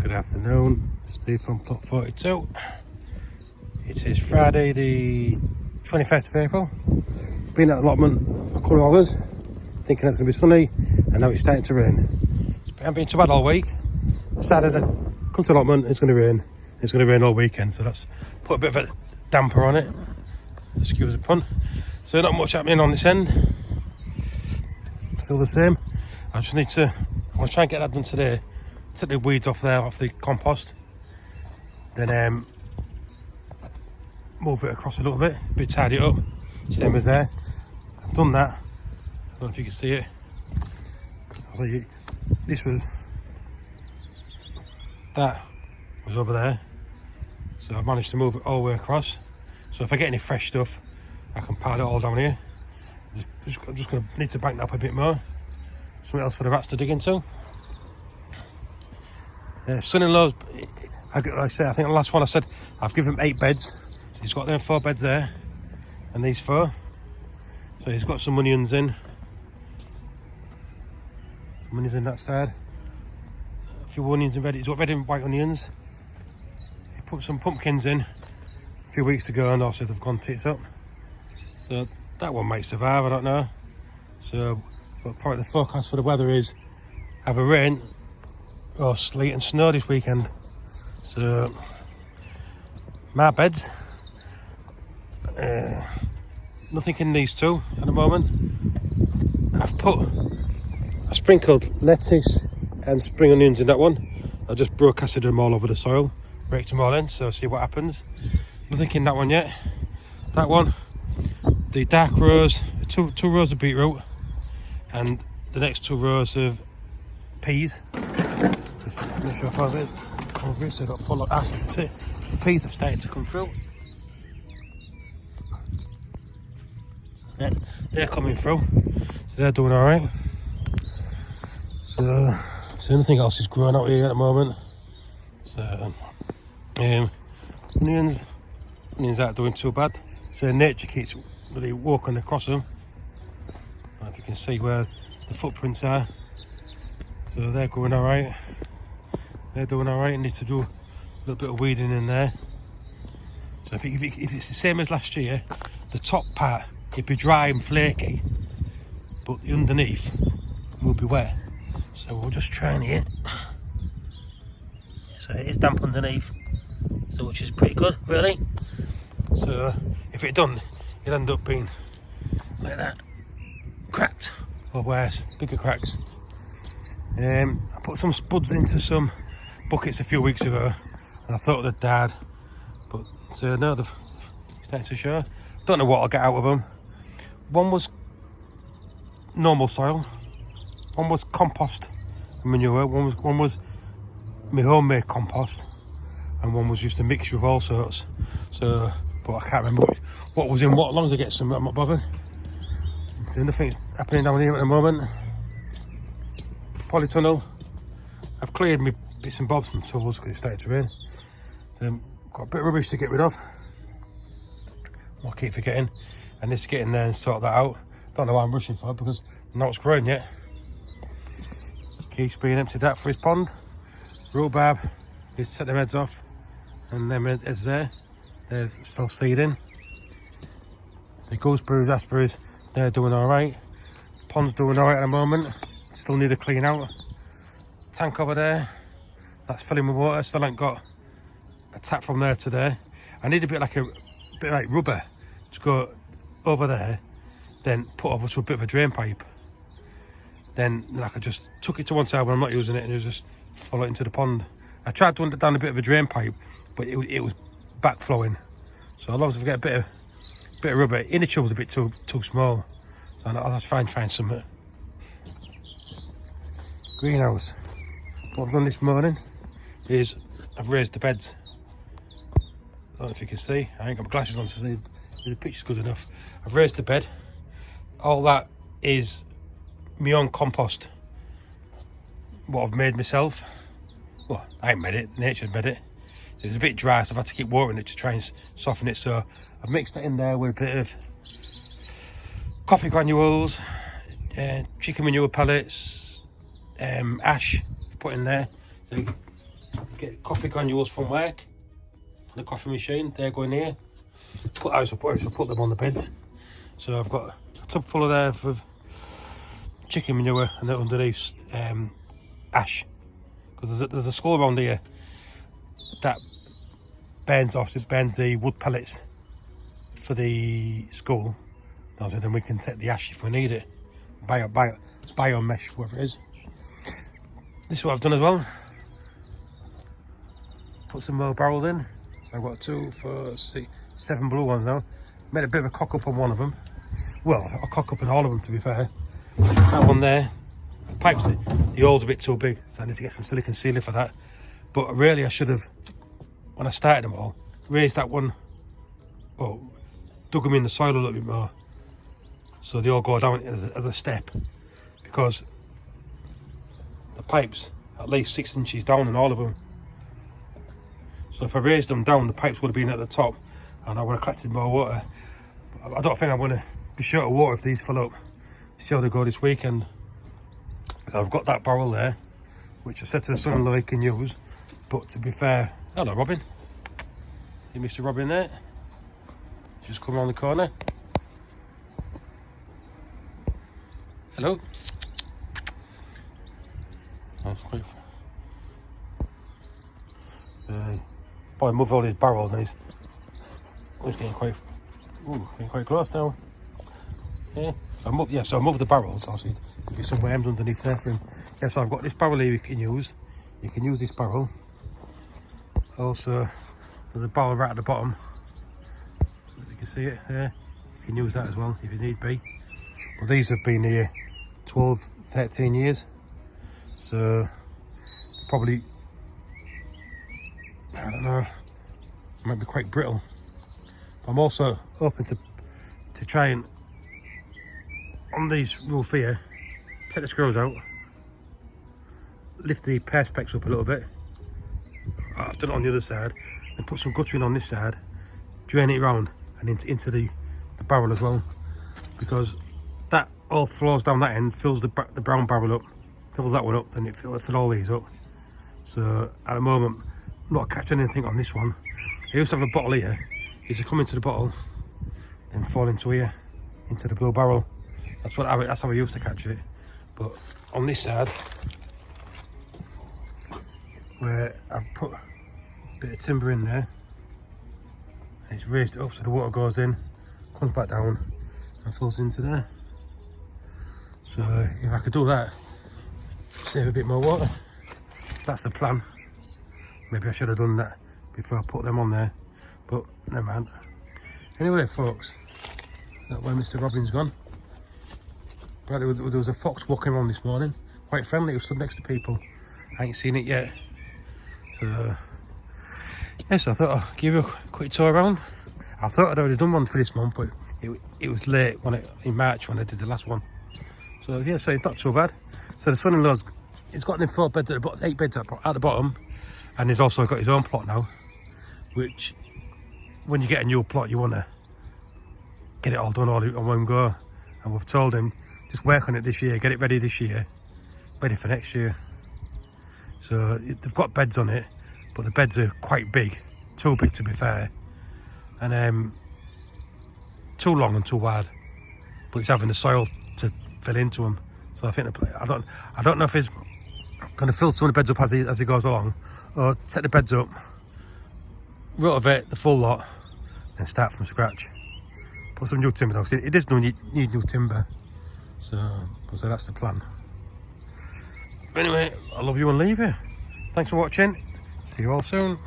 Good afternoon, Steve from Plot42. It is Friday the 21st of April. Been at allotment for a couple of hours, thinking it's going to be sunny, and now it's starting to rain. It hasn't been too bad all week. Decided to come to allotment, it's going to rain. It's going to rain all weekend, so that's put a bit of a damper on it. Excuse the pun. So not much happening on this end. Still the same. I just need to, I'm going to try and get that done today. Take the weeds off there, off the compost. Then move it across a little bit, tidy it up, same as there. I've done that. I don't know if you can see it. This was, that was over there. So I've managed to move it all the way across. So if I get any fresh stuff, I can pile it all down here. I'm just going to need to bank that up a bit more. Something else for the rats to dig into. Son-in-law's, like I said, I think the last one I said, I've given him 8 beds. So he's got them 4 beds there, and these 4. So he's got some onions in. Some onions in that side. A few onions in red. He's got red and white onions. He put some pumpkins in a few weeks ago, and also they've gone tits up. So that one might survive, I don't know. So, but probably the forecast for the weather is either rain or sleet and snow this weekend. So my beds, nothing in these 2 at the moment. I sprinkled lettuce and spring onions in that one. I just broadcasted them all over the soil, raked them all in, so see what happens. Nothing in that one yet. That one, the dark rows, 2 rows of beetroot, and the next 2 rows of peas. Just make sure I find it over here so I don't fall like that. The peas are starting to come through. Yeah, they're coming through, so they're doing alright. So nothing else is growing out here at the moment. So onions aren't doing too bad. So nature keeps really walking across them. If you can see where the footprints are. So they're going alright. They're doing alright. Need to do a little bit of weeding in there. So if it's the same as last year, the top part it'd be dry and flaky, but the underneath will be wet. So we'll just try it. So it is damp underneath, so which is pretty good, really. So if it done, it'd end up being like that, cracked or worse, bigger cracks. I put some spuds into some buckets a few weeks ago, and I thought they'd died, but no, they've started to show. Don't know what I'll get out of them. One was normal soil, one was compost and manure, one was my homemade compost, and one was just a mixture of all sorts. So, but I can't remember what was in what. As long as I get some, I'm not bothered. So nothing's happening down here at the moment. Polytunnel, I've cleared my bits and bobs from tools because it started to rain. So got a bit of rubbish to get rid of. I'll keep forgetting. I need to get in there and sort that out. Don't know why I'm rushing for it because not it's growing yet. Keeps being emptied out for his pond. Rhubarb, he's set them heads off, and them heads there, they're still seeding. The gooseberries, raspberries, they're doing alright. Pond's doing alright at the moment. Still need to clean out. Tank over there, that's filling with water. Still ain't got a tap from there to there. I need a bit like rubber to go over there, then put over to a bit of a drain pipe. Then I could just tuck it to one side when I'm not using it, and it just follow it into the pond. I tried to down a bit of a drain pipe, but it was back flowing. So as long as I get a bit of rubber, in the tube's a bit too small. So I'll have to try and find some. Greenhouse. What I've done this morning is I've raised the beds. I don't know if you can see, I ain't got my glasses on to see if the picture's good enough. I've raised the bed. All that is my own compost, what I've made myself. Well, I ain't made it, nature's made it. So it's a bit dry, so I've had to keep watering it to try and soften it. So I've mixed it in there with a bit of coffee granules, chicken manure pellets, ash put in there. So get coffee granules from work, the coffee machine, they're going here. I put them on the beds. So I've got a tub full of there for chicken manure, and then underneath ash. Because there's a school around here that burns the wood pellets for the school. So then we can take the ash if we need it. Bio mesh, whatever it is. This is what I've done as well. Put some more barrels in. So I've got 2, 4, 6, 7 blue ones now. Made a bit of a cock up on one of them. Well, a cock up on all of them, to be fair. That one there, the pipes, the hole's a bit too big, so I need to get some silicone sealer for that. But really I should have, when I started them all, raised that one, or dug them in the soil a little bit more, so they all go down as a step, because the pipes at least 6 inches down in all of them. So if I raised them down, the pipes would have been at the top and I would have collected more water. I don't think I'm going to be short of water if these fill up. See how they go this weekend. I've got that barrel there, which I said to the son-in-law he can use, but to be fair, hello Robin. You Mr. Robin there? Just come around the corner. Hello. That's quite probably move all these barrels and he's getting quite close now. Yeah, so I moved the barrels. Obviously, there'll be some worms underneath there for him. Yeah, so I've got this barrel here you can use. You can use this barrel. Also, there's a barrel right at the bottom. You can see it there. You can use that as well if you need be. But these have been here 12, 13 years. So, probably, I don't know, might be quite brittle. But I'm also open to try and, on these roof here, take the screws out, lift the perspex up a little bit. I've done it on the other side, and put some guttering on this side, drain it round and into the barrel as well, because that all flows down that end, fills the brown barrel up, fills that one up, then it fills all these up. So at the moment, I'm not catching anything on this one. I used to have a bottle here. It used to come into the bottle, then fall into here, into the blue barrel. That's how I used to catch it. But on this side, where I've put a bit of timber in there, and it's raised it up so the water goes in, comes back down, and falls into there. So if I could do that, save a bit more water. That's the plan. Maybe I should have done that before I put them on there, but never mind. Anyway, folks, that's where Mr. Robin's gone. But there was a fox walking around this morning, quite friendly. It was stood next to people. I ain't seen it yet. So, yes, I thought I'd give you a quick tour around. I thought I'd already done one for this month, but it was late in March when I did the last one. So yeah, so it's not so bad. So the son-in-law's, he's got them 4 beds at the bottom, 8 beds at the bottom, and he's also got his own plot now, which when you get a new plot, you want to get it all done all in one go. And we've told him, just work on it this year, get it ready this year, ready for next year. So they've got beds on it, but the beds are quite big, too big to be fair, and too long and too wide. But it's having the soil to fill into them. So I think I don't know if he's going to fill some of the beds up as he goes along, or set the beds up, rotivate the full lot, and start from scratch. Put some new timber down. It does need new timber. So that's the plan. But anyway, I love you and leave you. Thanks for watching. See you all soon.